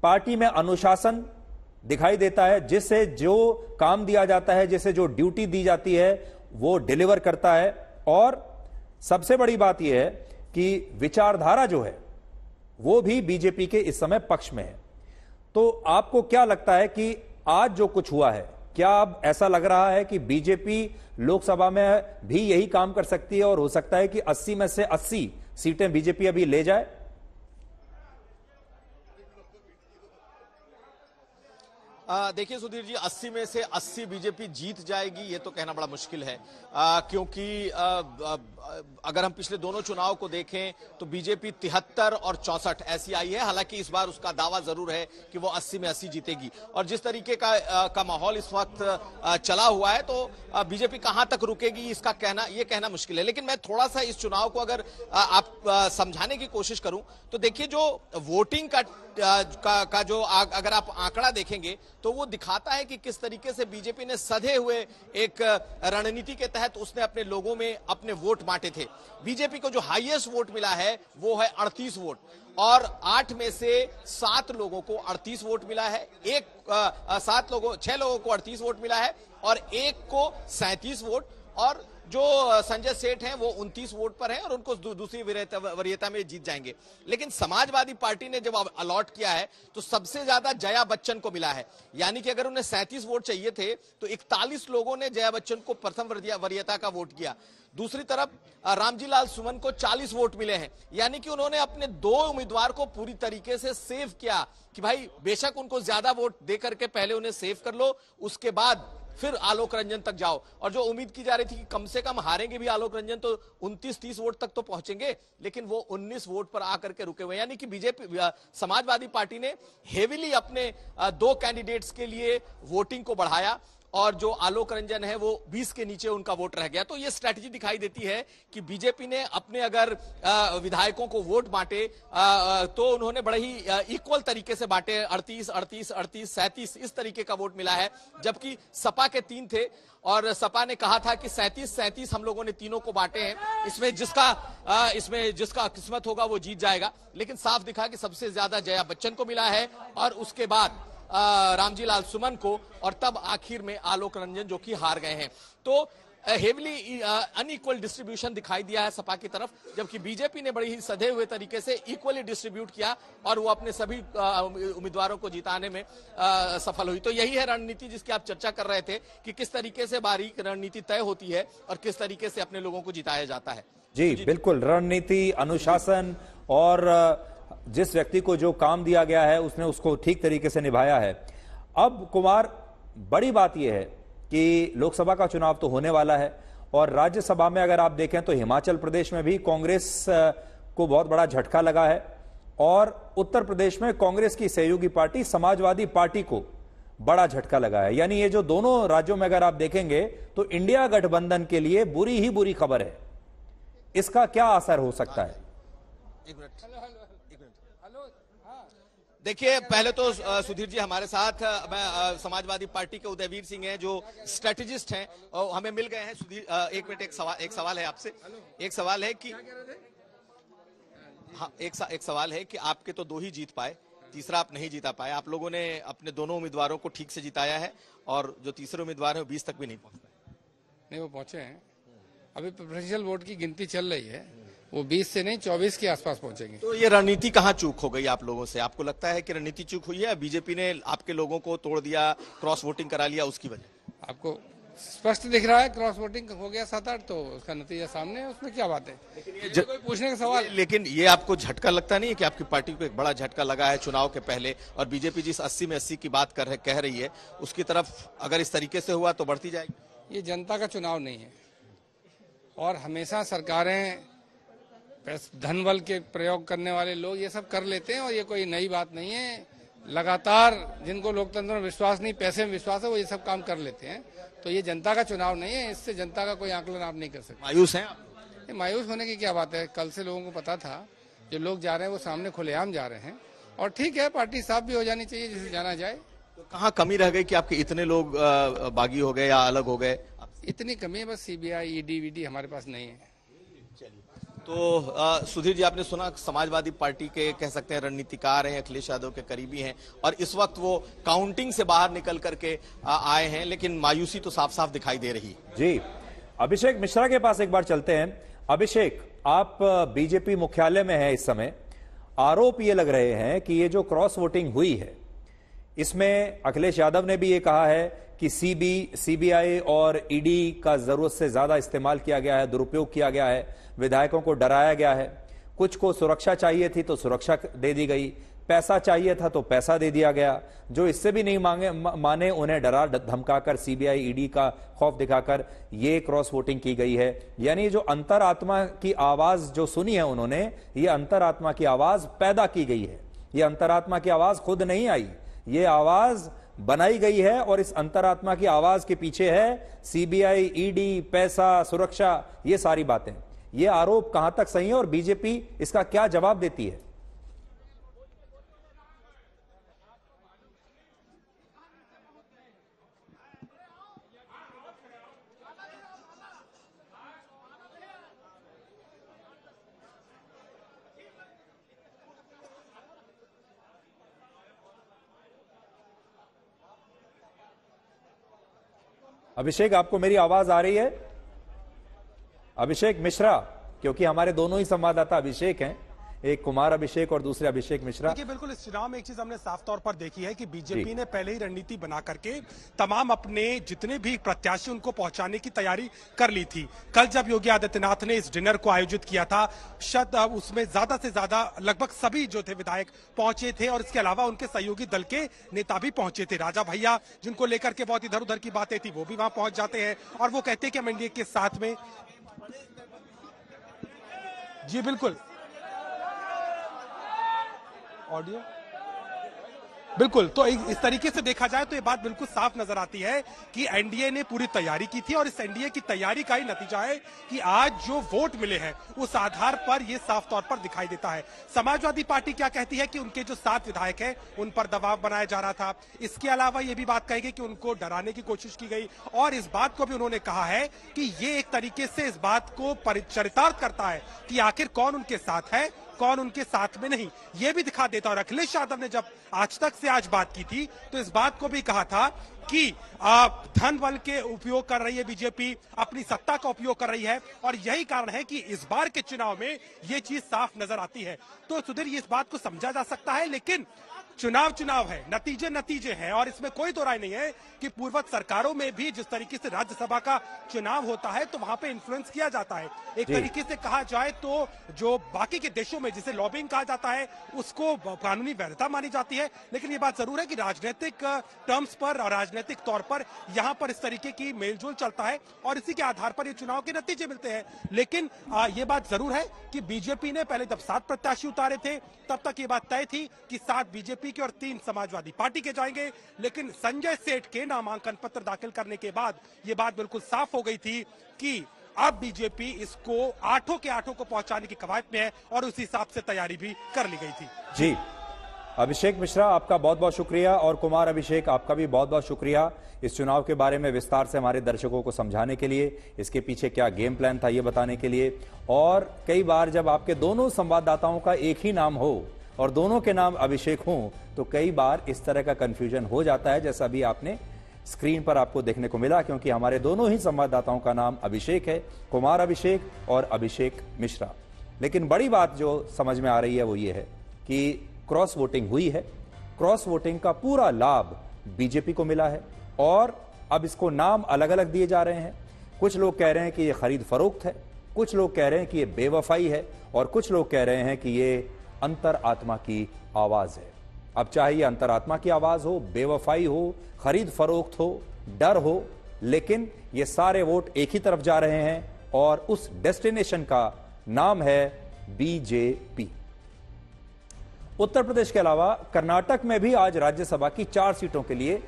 पार्टी में अनुशासन दिखाई देता है, जिससे जो काम दिया जाता है, जिसे जो ड्यूटी दी जाती है वो डिलीवर करता है। और सबसे बड़ी बात यह है कि विचारधारा जो है वो भी बीजेपी के इस समय पक्ष में है। तो आपको क्या लगता है कि आज जो कुछ हुआ है, क्या अब ऐसा लग रहा है कि बीजेपी लोकसभा में भी यही काम कर सकती है और हो सकता है कि 80 में से 80 सीटें बीजेपी अभी ले जाए? देखिए सुधीर जी, 80 में से 80 बीजेपी जीत जाएगी ये तो कहना बड़ा मुश्किल है, क्योंकि अगर हम पिछले दोनों चुनाव को देखें तो बीजेपी 73 और 64 ऐसी आई है। हालांकि इस बार उसका दावा जरूर है कि वो 80 में 80 जीतेगी। और जिस तरीके का माहौल इस वक्त चला हुआ है तो बीजेपी कहां तक रुकेगी इसका कहना मुश्किल है। लेकिन मैं थोड़ा सा इस चुनाव को अगर आप समझाने की कोशिश करूं तो देखिए, जो वोटिंग का का जो अगर आप आंकड़ा देखेंगे तो वो दिखाता है कि किस तरीके से बीजेपी ने सधे हुए एक रणनीति के तहत उसने अपने लोगों में अपने वोट बांटे थे। बीजेपी को जो हाईएस्ट वोट मिला है वो है 38 वोट और 8 में से 7 लोगों को 38 वोट मिला है, 6 लोगों को 38 वोट मिला है और एक को 37 वोट और जो संजय सेठ हैं वो 29 वोट पर हैं और उनको दूसरी वरीयता में जीत जाएंगे। लेकिन समाजवादी पार्टी ने जब अलॉट किया है तो सबसे ज्यादा जया बच्चन को मिला है, यानी कि अगर उन्हें 37 वोट चाहिए थे तो 41 लोगों ने जया बच्चन को प्रथम वरीयता का वोट किया। दूसरी तरफ रामजी लाल सुमन को 40 वोट मिले हैं, यानी कि उन्होंने अपने 2 उम्मीदवार को पूरी तरीके से सेव किया कि भाई बेशक उनको ज्यादा वोट दे करके पहले उन्हें सेव कर लो, उसके बाद फिर आलोक रंजन तक जाओ। और जो उम्मीद की जा रही थी कि कम से कम हारेंगे भी आलोक रंजन तो 29-30 वोट तक तो पहुंचेंगे, लेकिन वो 19 वोट पर आकर के रुके हुए, यानी कि बीजेपी समाजवादी पार्टी ने हेवीली अपने 2 कैंडिडेट्स के लिए वोटिंग को बढ़ाया और जो आलोक रंजन है वो 20 के नीचे उनका वोट रह गया। तो ये स्ट्रेटजी दिखाई देती है कि बीजेपी ने अपने अगर विधायकों को वोट बांटे तो उन्होंने बड़े ही इक्वल तरीके से बांटे, 38, 38, 38, 37 इस तरीके का वोट मिला है, जबकि सपा के 3 थे और सपा ने कहा था कि 37 हम लोगों ने तीनों को बांटे हैं, इसमें जिसका किस्मत होगा वो जीत जाएगा। लेकिन साफ दिखा कि सबसे ज्यादा जया बच्चन को मिला है और उसके बाद रामजी लाल सुमन को और तब आखिर में आलोक रंजन जो कि हार गए हैं। तो हेवली अनइक्वल डिस्ट्रीब्यूशन दिखाई दिया है सपा की तरफ, जबकि बीजेपी ने बड़ी ही सधे हुए तरीके से इक्वली डिस्ट्रीब्यूट किया और वो अपने सभी उम्मीदवारों को जिताने में सफल हुई। तो यही है रणनीति जिसकी आप चर्चा कर रहे थे कि किस तरीके से बारीक रणनीति तय होती है और किस तरीके से अपने लोगों को जिताया जाता है। जी बिल्कुल, रणनीति, अनुशासन और जिस व्यक्ति को जो काम दिया गया है उसने उसको ठीक तरीके से निभाया है। अब कुमार, बड़ी बात यह है कि लोकसभा का चुनाव तो होने वाला है और राज्यसभा में अगर आप देखें तो हिमाचल प्रदेश में भी कांग्रेस को बहुत बड़ा झटका लगा है और उत्तर प्रदेश में कांग्रेस की सहयोगी पार्टी समाजवादी पार्टी को बड़ा झटका लगा है। यानी ये जो दोनों राज्यों में अगर आप देखेंगे तो इंडिया गठबंधन के लिए बुरी ही बुरी खबर है। इसका क्या असर हो सकता है? एक मिनट देखिए, पहले तो सुधीर जी हमारे साथ समाजवादी पार्टी के उदयवीर सिंह हैं जो स्ट्रेटेजिस्ट हैं और हमें मिल गए हैं। सुधीर, एक मिनट, एक सवाल है आपसे। एक सवाल है कि हाँ, एक सवाल है कि आपके तो 2 ही जीत पाए, तीसरा आप नहीं जीता पाए। आप लोगों ने अपने दोनों उम्मीदवारों को ठीक से जिताया है और जो तीसरे उम्मीदवार है वो 20 तक भी नहीं पहुंच पाए। नहीं, वो पहुंचे हैं। अभी प्रेफरेंशियल वोट की गिनती चल रही है, वो 20 से नहीं 24 के आसपास पहुंचेंगे। तो ये रणनीति कहाँ चूक हो गई आप लोगों से? आपको लगता है कि रणनीति चूक हुई है, बीजेपी ने आपके लोगों को तोड़ दिया, क्रॉस वोटिंग करा लिया उसकी वजह? आपको स्पष्ट दिख रहा है क्रॉस वोटिंग हो गया 7-8, तो उसका नतीजा सामने है, उसमें क्या बात है? कोई पूछने का सवाल। लेकिन ये आपको झटका लगता नहीं है कि आपकी पार्टी को एक बड़ा झटका लगा है चुनाव के पहले और बीजेपी जिस 80 में 80 की बात कह रही है उसकी तरफ अगर इस तरीके से हुआ तो बढ़ती जाएगी? ये जनता का चुनाव नहीं है और हमेशा सरकारें धन बल के प्रयोग करने वाले लोग ये सब कर लेते हैं और ये कोई नई बात नहीं है। लगातार जिनको लोकतंत्र में विश्वास नहीं, पैसे में विश्वास है, वो ये सब काम कर लेते हैं। तो ये जनता का चुनाव नहीं है, इससे जनता का कोई आकलन आप नहीं कर सकते। मायूस हैं आप? मायूस होने की क्या बात है? कल से लोगों को पता था, जो लोग जा रहे हैं वो सामने खुलेआम जा रहे हैं और ठीक है, पार्टी साफ भी हो जानी चाहिए जिसे जाना जाए। तो कहाँ कमी रह गई कि आपके इतने लोग बागी हो गए या अलग हो गए? इतनी कमी है, बस सीबीआई, ईडी वीडी हमारे पास नहीं है। तो सुधीर जी, आपने सुना समाजवादी पार्टी के कह सकते हैं रणनीतिकार हैं, अखिलेश यादव के करीबी हैं और इस वक्त वो काउंटिंग से बाहर निकल करके आए हैं, लेकिन मायूसी तो साफ साफ दिखाई दे रही है। जी, अभिषेक मिश्रा के पास एक बार चलते हैं। अभिषेक, आप बीजेपी मुख्यालय में हैं इस समय। आरोप ये लग रहे हैं कि ये जो क्रॉस वोटिंग हुई है इसमें अखिलेश यादव ने भी ये कहा है कि सीबीआई और ईडी का जरूरत से ज्यादा इस्तेमाल किया गया है, दुरुपयोग किया गया है, विधायकों को डराया गया है, कुछ को सुरक्षा चाहिए थी तो सुरक्षा दे दी गई, पैसा चाहिए था तो पैसा दे दिया गया, जो इससे भी नहीं माने उन्हें डरा धमकाकर सीबीआई ईडी का खौफ दिखाकर ये क्रॉस वोटिंग की गई है। यानी जो अंतरात्मा की आवाज जो सुनी है उन्होंने, ये अंतरात्मा की आवाज पैदा की गई है। ये अंतरात्मा की आवाज खुद नहीं आई, ये आवाज बनाई गई है और इस अंतरात्मा की आवाज के पीछे है सीबीआई, ईडी, पैसा, सुरक्षा, ये सारी बातें। ये आरोप कहां तक सही है और बीजेपी इसका क्या जवाब देती है? अभिषेक, आपको मेरी आवाज आ रही है? अभिषेक मिश्रा, क्योंकि हमारे दोनों ही संवाददाता अभिषेक हैं, एक कुमार अभिषेक और दूसरे अभिषेक मिश्रा। देखिए, बिल्कुल इस चुनाव में एक चीज हमने साफ तौर पर देखी है कि बीजेपी ने पहले ही रणनीति बना करके तमाम अपने जितने भी प्रत्याशी उनको पहुंचाने की तैयारी कर ली थी। कल जब योगी आदित्यनाथ ने इस डिनर को आयोजित किया था, शायद उसमें ज्यादा से ज्यादा लगभग सभी जो थे विधायक पहुंचे थे और इसके अलावा उनके सहयोगी दल के नेता भी पहुंचे थे। राजा भैया, जिनको लेकर के बहुत इधर उधर की बातें थी, वो भी वहां पहुंच जाते हैं और वो कहते हैं कि हम एनडीए के साथ में। जी बिल्कुल, ऑडियो बिल्कुल। तो इस तरीके से देखा जाए तो ये बात बिल्कुल साफ नजर आती है कि एनडीए ने पूरी तैयारी की थी और इस एनडीए की तैयारी का ही नतीजा है कि आज जो वोट मिले हैं उस आधार पर ये साफ तौर पर दिखाई देता है। समाजवादी पार्टी क्या कहती है कि उनके जो 7 विधायक हैं उन पर दबाव बनाया जा रहा था। इसके अलावा ये भी बात कही गई कि उनको डराने की कोशिश की गई और इस बात को भी उन्होंने कहा है कि ये एक तरीके से इस बात को चरितार्थ करता है कि आखिर कौन उनके साथ है, कौन उनके साथ में नहीं, ये भी दिखा देता। और अखिलेश यादव ने जब आज तक से आज बात की थी तो इस बात को भी कहा था कि धन बल के उपयोग कर रही है बीजेपी, अपनी सत्ता का उपयोग कर रही है और यही कारण है कि इस बार के चुनाव में ये चीज साफ नजर आती है। तो सुधीर, ये इस बात को समझा जा सकता है, लेकिन चुनाव है, नतीजे हैं और इसमें कोई दो राय नहीं है कि पूर्वत सरकारों में भी जिस तरीके से राज्यसभा का चुनाव होता है तो वहां पे इन्फ्लुएंस किया जाता है। एक तरीके से कहा जाए तो जो बाकी के देशों में जिसे लॉबिंग कहा जाता है उसको कानूनी वैधता मानी जाती है, लेकिन ये बात जरूर है कि राजनीतिक टर्म्स पर और राजनीतिक तौर पर यहाँ पर इस तरीके की मेलजोल चलता है और इसी के आधार पर ये चुनाव के नतीजे मिलते हैं। लेकिन ये बात जरूर है कि बीजेपी ने पहले जब 7 प्रत्याशी उतारे थे तब तक ये बात तय थी कि 7 बीजेपी के और 3 समाजवादी पार्टी के जाएंगे, लेकिन संजय सेठ के नामांकन पत्र दाखिल करने के बाद ये बात बिल्कुल साफ हो गई थी कि अब बीजेपी इसको 8 के 8 को पहुंचाने की कवायद में है और उस हिसाब से तैयारी भी कर ली गई थी। जी, अभिषेक मिश्रा, आपका बहुत बहुत शुक्रिया और कुमार अभिषेक, आपका भी बहुत बहुत शुक्रिया इस चुनाव के बारे में विस्तार से हमारे दर्शकों को समझाने के लिए, इसके पीछे क्या गेम प्लान था ये बताने के लिए। और कई बार जब आपके दोनों संवाददाताओं का एक ही नाम हो और दोनों के नाम अभिषेक हों तो कई बार इस तरह का कंफ्यूजन हो जाता है, जैसा अभी आपने स्क्रीन पर आपको देखने को मिला, क्योंकि हमारे दोनों ही संवाददाताओं का नाम अभिषेक है, कुमार अभिषेक और अभिषेक मिश्रा। लेकिन बड़ी बात जो समझ में आ रही है वो ये है कि क्रॉस वोटिंग हुई है, क्रॉस वोटिंग का पूरा लाभ बीजेपी को मिला है और अब इसको नाम अलग अलग दिए जा रहे हैं। कुछ लोग कह रहे हैं कि ये खरीद फरोख्त है, कुछ लोग कह रहे हैं कि ये बेवफाई है और कुछ लोग कह रहे हैं कि ये अंतरात्मा की आवाज है। अब चाहे ये अंतरात्मा की आवाज हो, बेवफाई हो, खरीद फरोख्त हो, डर हो, लेकिन ये सारे वोट एक ही तरफ जा रहे हैं और उस डेस्टिनेशन का नाम है बीजेपी। उत्तर प्रदेश के अलावा कर्नाटक में भी आज राज्यसभा की 4 सीटों के लिए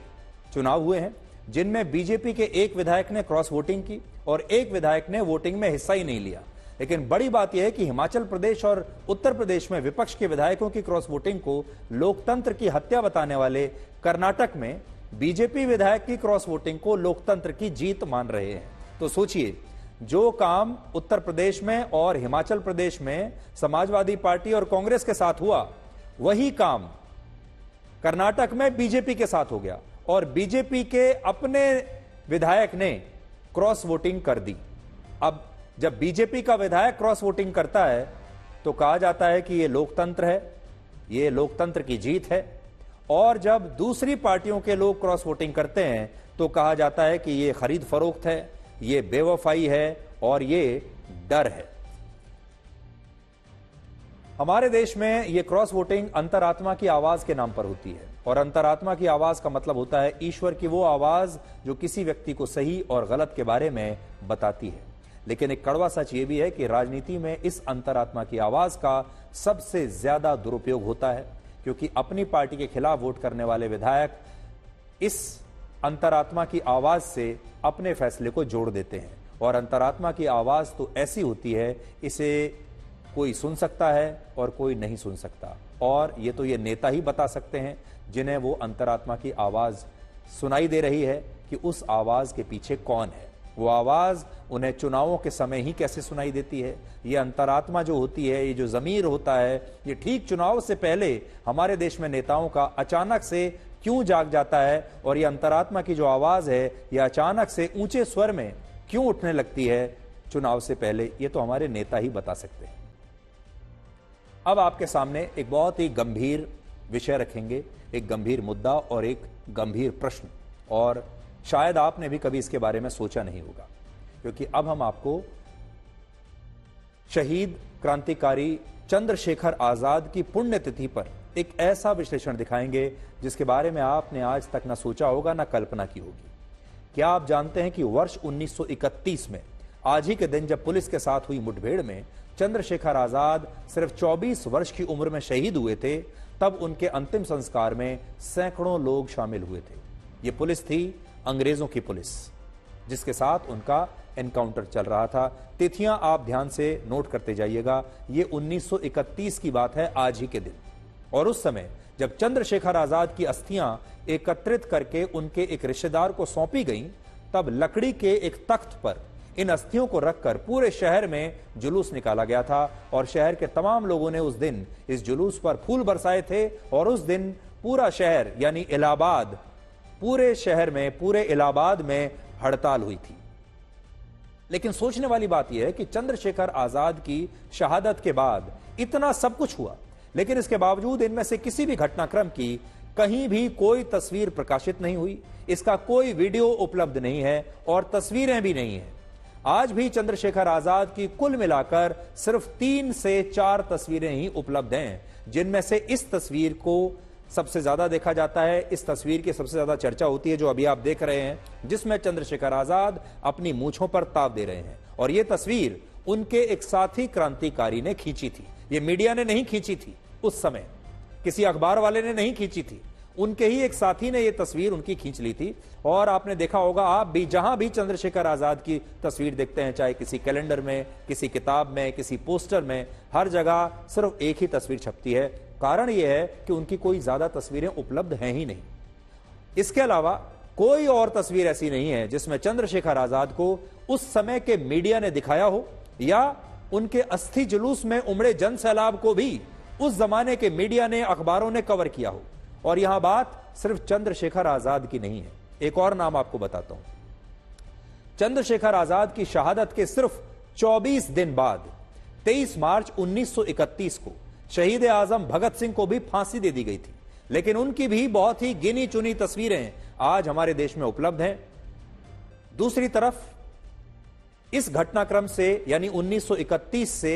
चुनाव हुए हैं, जिनमें बीजेपी के एक विधायक ने क्रॉस वोटिंग की और एक विधायक ने वोटिंग में हिस्सा ही नहीं लिया। लेकिन बड़ी बात यह है कि हिमाचल प्रदेश और उत्तर प्रदेश में विपक्ष के विधायकों की क्रॉस वोटिंग को लोकतंत्र की हत्या बताने वाले कर्नाटक में बीजेपी विधायक की क्रॉस वोटिंग को लोकतंत्र की जीत मान रहे हैं। तो सोचिए, जो काम उत्तर प्रदेश में और हिमाचल प्रदेश में समाजवादी पार्टी और कांग्रेस के साथ हुआ, वही काम कर्नाटक में बीजेपी के साथ हो गया और बीजेपी के अपने विधायक ने क्रॉस वोटिंग कर दी। अब जब बीजेपी का विधायक क्रॉस वोटिंग करता है तो कहा जाता है कि यह लोकतंत्र है, यह लोकतंत्र की जीत है, और जब दूसरी पार्टियों के लोग क्रॉस वोटिंग करते हैं तो कहा जाता है कि यह खरीद फरोख्त है, यह बेवफाई है और यह डर है। हमारे देश में यह क्रॉस वोटिंग अंतरात्मा की आवाज के नाम पर होती है और अंतरात्मा की आवाज का मतलब होता है ईश्वर की वो आवाज जो किसी व्यक्ति को सही और गलत के बारे में बताती है। लेकिन एक कड़वा सच ये भी है कि राजनीति में इस अंतरात्मा की आवाज का सबसे ज्यादा दुरुपयोग होता है, क्योंकि अपनी पार्टी के खिलाफ वोट करने वाले विधायक इस अंतरात्मा की आवाज से अपने फैसले को जोड़ देते हैं। और अंतरात्मा की आवाज तो ऐसी होती है, इसे कोई सुन सकता है और कोई नहीं सुन सकता, और ये तो ये नेता ही बता सकते हैं जिन्हें वो अंतरात्मा की आवाज सुनाई दे रही है कि उस आवाज के पीछे कौन है। वो आवाज उन्हें चुनावों के समय ही कैसे सुनाई देती है। ये अंतरात्मा जो होती है, ये जो जमीर होता है, ये ठीक चुनाव से पहले हमारे देश में नेताओं का अचानक से क्यों जाग जाता है और यह अंतरात्मा की जो आवाज है यह अचानक से ऊंचे स्वर में क्यों उठने लगती है चुनाव से पहले, ये तो हमारे नेता ही बता सकते हैं। अब आपके सामने एक बहुत ही गंभीर विषय रखेंगे, एक गंभीर मुद्दा और एक गंभीर प्रश्न, और शायद आपने भी कभी इसके बारे में सोचा नहीं होगा, क्योंकि अब हम आपको शहीद क्रांतिकारी चंद्रशेखर आजाद की पुण्यतिथि पर एक ऐसा विश्लेषण दिखाएंगे जिसके बारे में आपने आज तक ना सोचा होगा ना कल्पना की होगी। क्या आप जानते हैं कि वर्ष 1931 में आज ही के दिन जब पुलिस के साथ हुई मुठभेड़ में चंद्रशेखर आजाद सिर्फ 24 वर्ष की उम्र में शहीद हुए थे, तब उनके अंतिम संस्कार में सैकड़ों लोग शामिल हुए थे। ये पुलिस थी अंग्रेजों की पुलिस, जिसके साथ उनका एनकाउंटर चल रहा था। तिथियां आप ध्यान से नोट करते जाइएगा। ये 1931 की बात है, आज ही के दिन। और उस समय जब चंद्रशेखर आजाद की अस्थियां एकत्रित करके उनके एक रिश्तेदार को सौंपी गईं, तब लकड़ी के एक तख्त पर इन अस्थियों को रखकर पूरे शहर में जुलूस निकाला गया था और शहर के तमाम लोगों ने उस दिन इस जुलूस पर फूल बरसाए थे। और उस दिन पूरा शहर यानी इलाहाबाद, पूरे शहर में, पूरे इलाहाबाद में हड़ताल हुई थी। लेकिन सोचने वाली बात यह है कि चंद्रशेखर आजाद की शहादत के बाद इतना सब कुछ हुआ, लेकिन इसके बावजूद इनमें से किसी भी घटनाक्रम की कहीं भी कोई तस्वीर प्रकाशित नहीं हुई, इसका कोई वीडियो उपलब्ध नहीं है और तस्वीरें भी नहीं है। आज भी चंद्रशेखर आजाद की कुल मिलाकर सिर्फ 3 से 4 तस्वीरें ही उपलब्ध हैं, जिनमें से इस तस्वीर को सबसे ज्यादा देखा जाता है। इस तस्वीर की सबसे ज्यादा चर्चा होती है जो अभी आप देख रहे हैं, जिसमें चंद्रशेखर आजाद अपनी मूंछों पर ताव दे रहे हैं। और यह तस्वीर उनके एक साथी क्रांतिकारी ने खींची थी। यह मीडिया ने नहीं खींची थी, उस समय किसी अखबार वाले ने नहीं खींची थी, उनके ही एक साथी ने यह तस्वीर उनकी खींच ली थी। और आपने देखा होगा, आप भी जहां भी चंद्रशेखर आजाद की तस्वीर देखते हैं, चाहे किसी कैलेंडर में, किसी किताब में, किसी पोस्टर में, हर जगह सिर्फ एक ही तस्वीर छपती है। कारण यह है कि उनकी कोई ज्यादा तस्वीरें उपलब्ध हैं ही नहीं। इसके अलावा कोई और तस्वीर ऐसी नहीं है जिसमें चंद्रशेखर आजाद को उस समय के मीडिया ने दिखाया हो, या उनके अस्थि जुलूस में उमड़े जन सैलाब को भी उस जमाने के मीडिया ने, अखबारों ने कवर किया हो। और यहां बात सिर्फ चंद्रशेखर आजाद की नहीं है, एक और नाम आपको बताता हूं। चंद्रशेखर आजाद की शहादत के सिर्फ 24 दिन बाद 23 मार्च 1931 को शहीद आजम भगत सिंह को भी फांसी दे दी गई थी। लेकिन उनकी भी बहुत ही गिनी चुनी तस्वीरें आज हमारे देश में उपलब्ध हैं। दूसरी तरफ इस घटनाक्रम से यानी 1931 से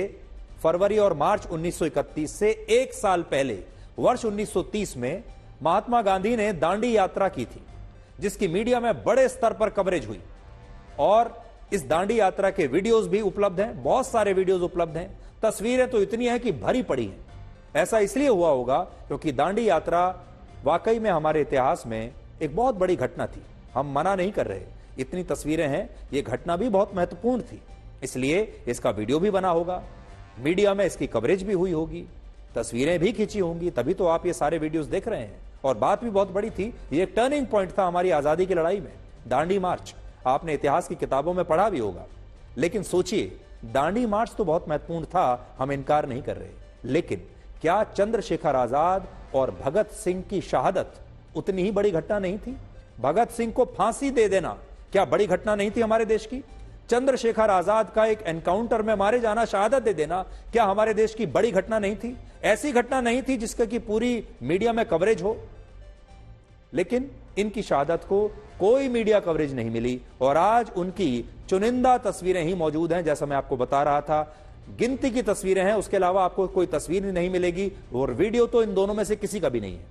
फरवरी और मार्च 1931 से एक साल पहले वर्ष 1930 में महात्मा गांधी ने दांडी यात्रा की थी, जिसकी मीडिया में बड़े स्तर पर कवरेज हुई। और इस दांडी यात्रा के वीडियोस भी उपलब्ध हैं, बहुत सारे वीडियोस उपलब्ध हैं। तस्वीरें तो इतनी हैं कि भरी पड़ी हैं। ऐसा इसलिए हुआ होगा क्योंकि दांडी यात्रा वाकई में हमारे इतिहास में एक बहुत बड़ी घटना थी। हम मना नहीं कर रहे, इतनी तस्वीरें हैं, यह घटना भी बहुत महत्वपूर्ण थी, इसलिए इसका वीडियो भी बना होगा, मीडिया में इसकी कवरेज भी हुई होगी, तस्वीरें भी खींची होंगी, तभी तो आप ये सारे वीडियोस देख रहे हैं। और बात भी बहुत बड़ी थी, ये एक टर्निंग पॉइंट था हमारी आजादी की लड़ाई में, दांडी मार्च। आपने इतिहास की किताबों में पढ़ा भी होगा। लेकिन सोचिए, दांडी मार्च तो बहुत महत्वपूर्ण था, हम इनकार नहीं कर रहे, लेकिन क्या चंद्रशेखर आजाद और भगत सिंह की शहादत उतनी ही बड़ी घटना नहीं थी? भगत सिंह को फांसी दे देना क्या बड़ी घटना नहीं थी हमारे देश की? चंद्रशेखर आजाद का एक एनकाउंटर में मारे जाना, शहादत दे देना, क्या हमारे देश की बड़ी घटना नहीं थी? ऐसी घटना नहीं थी जिसका कि पूरी मीडिया में कवरेज हो। लेकिन इनकी शहादत को कोई मीडिया कवरेज नहीं मिली और आज उनकी चुनिंदा तस्वीरें ही मौजूद हैं। जैसा मैं आपको बता रहा था, गिनती की तस्वीरें हैं, उसके अलावा आपको कोई तस्वीर नहीं मिलेगी और वीडियो तो इन दोनों में से किसी का भी नहीं है।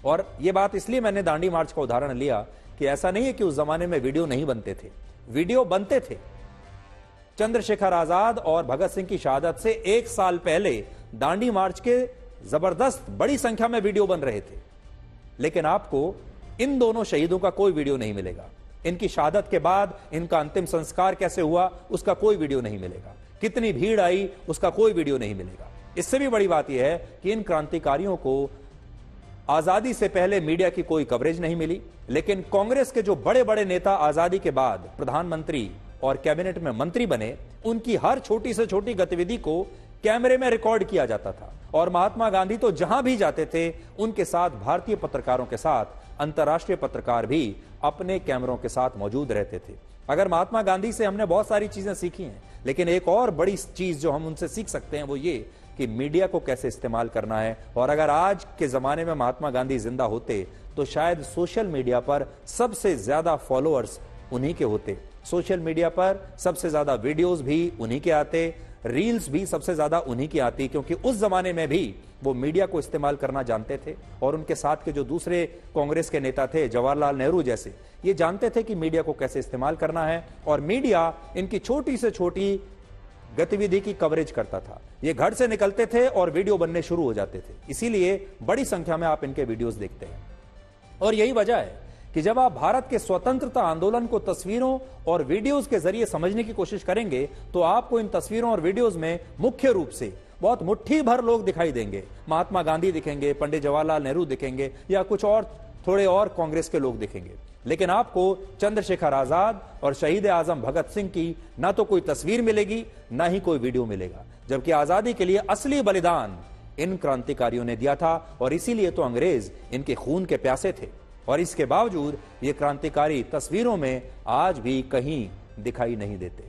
और यह बात इसलिए मैंने दांडी मार्च का उदाहरण लिया कि ऐसा नहीं है कि उस जमाने में वीडियो नहीं बनते थे, वीडियो बनते थे। चंद्रशेखर आजाद और भगत सिंह की शहादत से एक साल पहले दांडी मार्च के जबरदस्त बड़ी संख्या में वीडियो बन रहे थे, लेकिन आपको इन दोनों शहीदों का कोई वीडियो नहीं मिलेगा। इनकी शहादत के बाद इनका अंतिम संस्कार कैसे हुआ उसका कोई वीडियो नहीं मिलेगा, कितनी भीड़ आई उसका कोई वीडियो नहीं मिलेगा। इससे भी बड़ी बात यह है कि इन क्रांतिकारियों को आजादी से पहले मीडिया की कोई कवरेज नहीं मिली, लेकिन कांग्रेस के जो बड़े बड़े नेता आजादी के बाद प्रधानमंत्री और कैबिनेट में मंत्री बने, उनकी हर छोटी से छोटी गतिविधि को कैमरे में रिकॉर्ड किया जाता था और महात्मा गांधी तो जहां भी जाते थे उनके साथ भारतीय पत्रकारों के साथ अंतर्राष्ट्रीय पत्रकार भी अपने कैमरों के साथ मौजूद रहते थे। अगर महात्मा गांधी से हमने बहुत सारी चीजें सीखी हैं, लेकिन एक और बड़ी चीज जो हम उनसे सीख सकते हैं वो ये कि मीडिया को कैसे इस्तेमाल करना है। और अगर आज के जमाने में महात्मा गांधी जिंदा होते तो शायद सोशल मीडिया पर सबसे ज्यादा फॉलोअर्स उन्हीं के होते, सोशल मीडिया पर सबसे ज्यादा वीडियोस भी उन्हीं के आते, रील्स भी सबसे ज्यादा उन्हीं की आती, क्योंकि उस जमाने में भी वो मीडिया को इस्तेमाल करना जानते थे। और उनके साथ के जो दूसरे कांग्रेस के नेता थे, जवाहरलाल नेहरू जैसे, ये जानते थे कि मीडिया को कैसे इस्तेमाल करना है। और मीडिया इनकी छोटी से छोटी गतिविधि की कवरेज करता था। ये घर से निकलते थे और वीडियो बनने शुरू हो जाते थे, इसीलिए बड़ी संख्या में आप इनके वीडियोस देखते हैं। और यही वजह है कि जब आप भारत के स्वतंत्रता आंदोलन को तस्वीरों और वीडियोस के जरिए समझने की कोशिश करेंगे तो आपको इन तस्वीरों और वीडियोस में मुख्य रूप से बहुत मुट्ठी भर लोग दिखाई देंगे। महात्मा गांधी दिखेंगे, पंडित जवाहरलाल नेहरू दिखेंगे, या कुछ और थोड़े और कांग्रेस के लोग दिखेंगे, लेकिन आपको चंद्रशेखर आजाद और शहीद आजम भगत सिंह की ना तो कोई तस्वीर मिलेगी, ना ही कोई वीडियो मिलेगा। जबकि आजादी के लिए असली बलिदान इन क्रांतिकारियों ने दिया था और इसीलिए तो अंग्रेज इनके खून के प्यासे थे। और इसके बावजूद ये क्रांतिकारी तस्वीरों में आज भी कहीं दिखाई नहीं देते।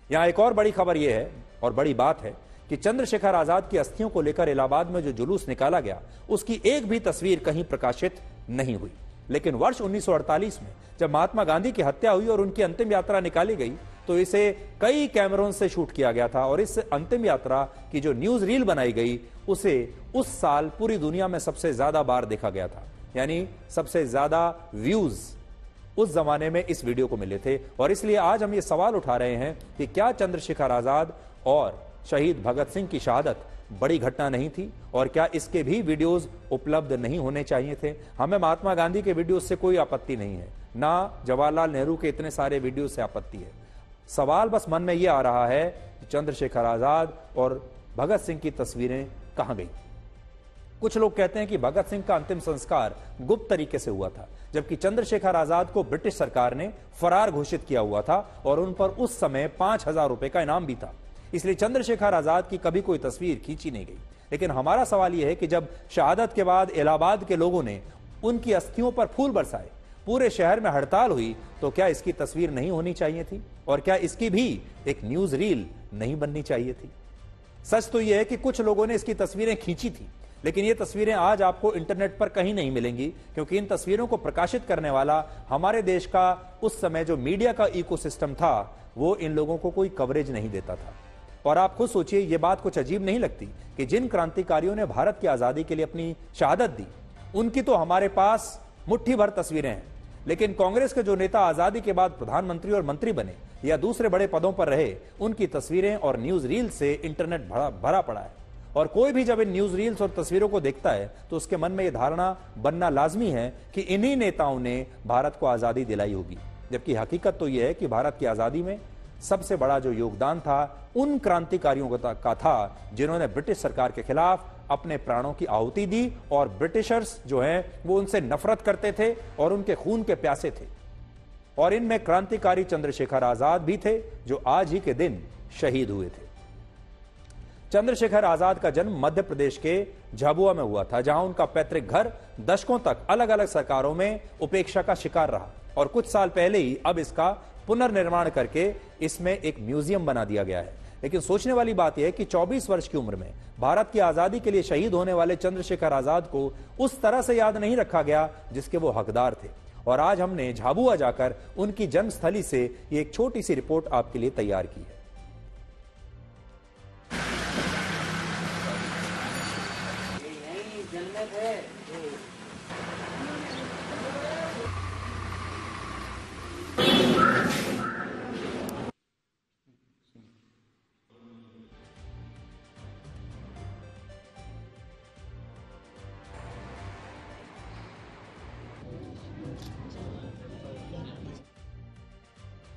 यहां एक और बड़ी खबर यह है और बड़ी बात है कि चंद्रशेखर आजाद की अस्थियों को लेकर इलाहाबाद में जो जुलूस निकाला गया उसकी एक भी तस्वीर कहीं प्रकाशित नहीं हुई। लेकिन वर्ष 1948 में जब महात्मा गांधी की हत्या हुई और उनकी अंतिम यात्रा निकाली गई तो इसे कई कैमरों से शूट किया गया था। और इस अंतिम यात्रा की जो न्यूज रील बनाई गई उसे उस साल पूरी दुनिया में सबसे ज्यादा बार देखा गया था, यानी सबसे ज्यादा व्यूज उस जमाने में इस वीडियो को मिले थे। और इसलिए आज हम ये सवाल उठा रहे हैं कि क्या चंद्रशेखर आजाद और शहीद भगत सिंह की शहादत बड़ी घटना नहीं थी, और क्या इसके भी वीडियोस उपलब्ध नहीं होने चाहिए थे। हमें महात्मा गांधी के वीडियोस से कोई आपत्ति नहीं है, ना जवाहरलाल नेहरू के इतने सारे वीडियो से आपत्ति है। सवाल बस मन में यह आ रहा है कि चंद्रशेखर आजाद और भगत सिंह की तस्वीरें कहां गई। कुछ लोग कहते हैं कि भगत सिंह का अंतिम संस्कार गुप्त तरीके से हुआ था, जबकि चंद्रशेखर आजाद को ब्रिटिश सरकार ने फरार घोषित किया हुआ था और उन पर उस समय 5,000 रुपए का इनाम भी था। इसलिए चंद्रशेखर आजाद की कभी कोई तस्वीर खींची नहीं गई। लेकिन हमारा सवाल यह है कि जब शहादत के बाद इलाहाबाद के लोगों ने उनकी अस्थियों पर फूल बरसाए, पूरे शहर में हड़ताल हुई, तो क्या इसकी तस्वीर नहीं होनी चाहिए थी? और क्या इसकी भी एक न्यूज रील नहीं बननी चाहिए थी? सच तो यह है कि कुछ लोगों ने इसकी तस्वीरें खींची थी, लेकिन ये तस्वीरें आज आपको इंटरनेट पर कहीं नहीं मिलेंगी, क्योंकि इन तस्वीरों को प्रकाशित करने वाला हमारे देश का उस समय जो मीडिया का इकोसिस्टम था वो इन लोगों को कोई कवरेज नहीं देता था। और आप खुद सोचिए, ये बात कुछ अजीब नहीं लगती कि जिन क्रांतिकारियों ने भारत की आजादी के लिए अपनी शहादत दी उनकी तो हमारे पास मुट्ठी भर तस्वीरें हैं, लेकिन कांग्रेस के जो नेता आजादी के बाद प्रधानमंत्री और मंत्री बने या दूसरे बड़े पदों पर रहे, उनकी तस्वीरें और न्यूज रील से इंटरनेट भरा पड़ा है। और कोई भी जब इन न्यूज रील्स और तस्वीरों को देखता है तो उसके मन में यह धारणा बनना लाजमी है कि इन्हीं नेताओं ने भारत को आजादी दिलाई होगी, जबकि हकीकत तो यह है कि भारत की आजादी में सबसे बड़ा जो योगदान था उन क्रांतिकारियों का था जिन्होंने ब्रिटिश सरकार के खिलाफ अपने प्राणों की आहुति दी। और ब्रिटिशर्स जो हैं वो उनसे नफरत करते थे और उनके खून के प्यासे थे। और इनमें क्रांतिकारी चंद्रशेखर आजाद भी थे जो आज ही के दिन शहीद हुए थे। चंद्रशेखर आजाद का जन्म मध्य प्रदेश के झाबुआ में हुआ था, जहां उनका पैतृक घर दशकों तक अलग अलग सरकारों में उपेक्षा का शिकार रहा और कुछ साल पहले ही अब इसका पुनर्निर्माण करके इसमें एक म्यूजियम बना दिया गया है। लेकिन सोचने वाली बात यह है कि 24 वर्ष की उम्र में भारत की आजादी के लिए शहीद होने वाले चंद्रशेखर आजाद को उस तरह से याद नहीं रखा गया जिसके वो हकदार थे। और आज हमने झाबुआ जाकर उनकी जन्मस्थली से ये एक छोटी सी रिपोर्ट आपके लिए तैयार की है।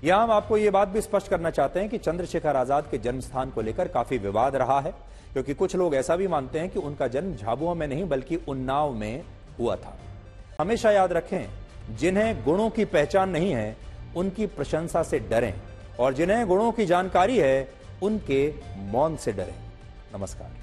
यहां हम आपको यह बात भी स्पष्ट करना चाहते हैं कि चंद्रशेखर आजाद के जन्म स्थान को लेकर काफी विवाद रहा है, क्योंकि कुछ लोग ऐसा भी मानते हैं कि उनका जन्म झाबुआ में नहीं बल्कि उन्नाव में हुआ था। हमेशा याद रखें, जिन्हें गुणों की पहचान नहीं है उनकी प्रशंसा से डरें और जिन्हें गुणों की जानकारी है उनके मौन से डरें। नमस्कार।